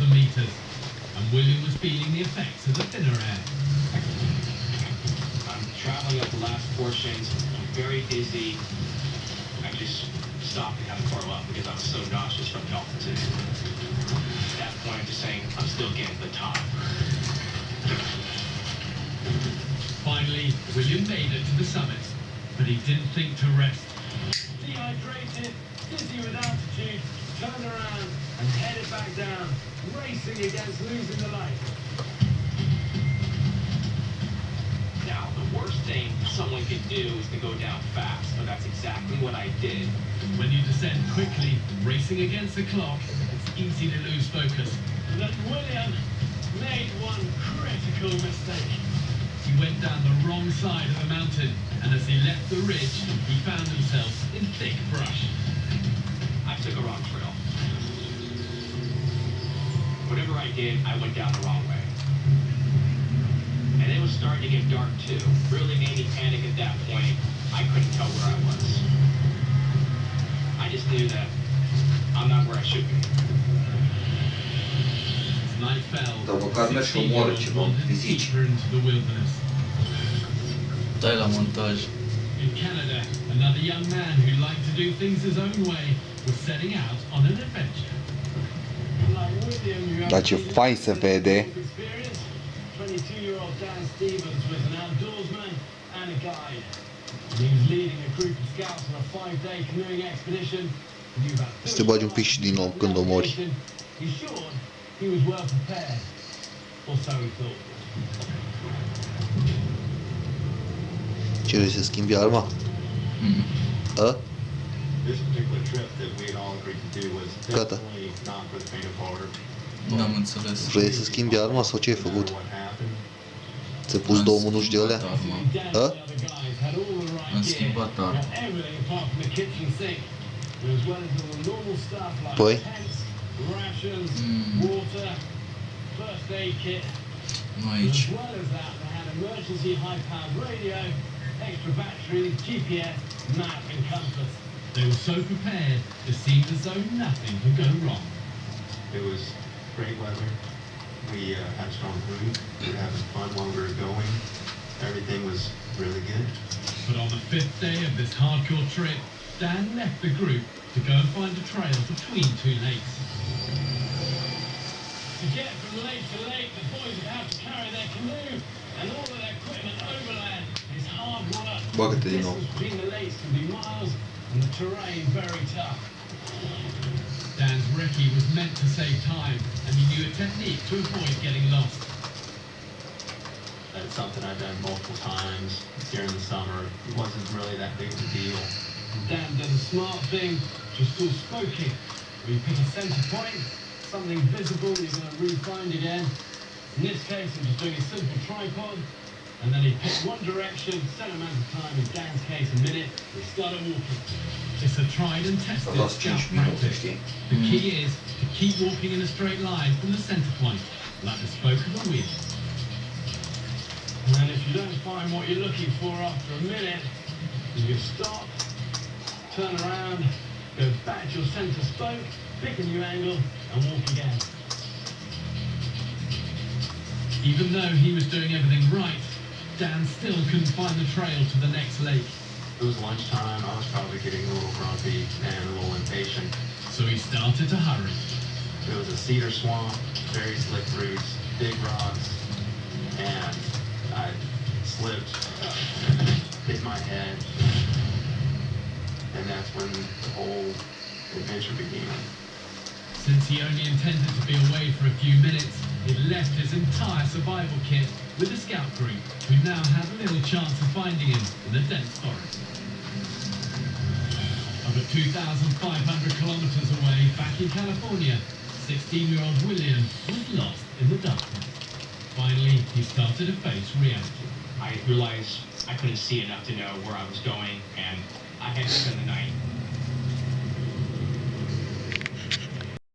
2,000 meters, and William was feeling the effects of the thinner air. I'm traveling up the last portions. I'm very dizzy. I just stopped and had to throw up because I was so nauseous from the altitude. At that point, I'm just saying, I'm still getting to the top. Finally, William made it to the summit, but he didn't think to rest. Dehydrated, dizzy with altitude, turned around and headed back down, racing against losing the light. Now, the worst thing someone could do is to go down fast, but that's exactly what I did. When you descend quickly, racing against the clock, it's easy to lose focus. But William made one critical mistake. He went down the wrong side of the mountain, and as he left the ridge, he found himself in thick brush. I took a wrong trail. Whatever I did, I went down the wrong way. And it was starting to get dark too. Really made me panic at that point. I couldn't tell where I was. I just knew that I'm not where I should be. As night fell, Provocarme și omoară ceva în fizici. deeper into the wilderness. Dai la montaj. In Canada, another young man who liked to do things his own way was setting out on an adventure. Dar ce fain se vede. 22-year-old Dan Stevens was an outdoorsman and a guide. He was leading a group of scouts on a 5-day canoeing expedition. Să te bagi un pic și din nou când omori. He's sure he was well prepared, or so he thought. Ce vrei să schimbi arma? A? This particular trip that we had all agreed to do was Gata. definitely not for the faint of heart. N-am înțeles. Vrei să schimbi arma sau ce ai făcut? What happened? Ți-ai pus două mânuși de alea? Arma. A? Am schimbat arma. Păi? Nu aici. They were so prepared, it seemed as though nothing could go wrong. It was great weather. We had a strong group. We were having fun while we were going. Everything was really good. But on the 5th day of this hardcore trip, Dan left the group to go and find a trail between two lakes. To get from lake to lake, the boys would have to carry their canoe and all of their equipment overland. It's hard work. Bagă-te The din nou. distance between the lakes can be miles and the terrain very tough. Dan's recce was meant to save time, and he knew a technique to avoid getting lost. That's something I've done multiple times during the summer. It wasn't really that big of a deal. Dan does a smart thing, which is called spoking, where you pick a center point, something visible you're going to re-find again. In this case, I'm just doing a simple tripod, and then he picks one direction, set amount of time, in Dan's case a minute, we started walking. It's a tried and tested That's scout 5 minute, practice. știi? The key is to keep walking in a straight line from the center point, like the spoke of a wheel. And then if you don't find what you're looking for after a minute, you can stop, turn around, go back to your center spoke, pick a new angle, and walk again. Even though he was doing everything right, Dan still couldn't find the trail to the next lake. It was lunchtime. I was probably getting a little grumpy and a little impatient. So he started to hurry. It was a cedar swamp, very slick roots, big rocks, and I slipped, hit my head, and that's when the whole adventure began. Since he only intended to be away for a few minutes, he'd left his entire survival kit with the scout group, who now had little chance of finding him in the dense forest. Over 2,500 kilometers away, back in California, 16-year-old William was lost in the darkness. Finally, he started to face reality. I realized I couldn't see enough to know where I was going, and I had to spend the night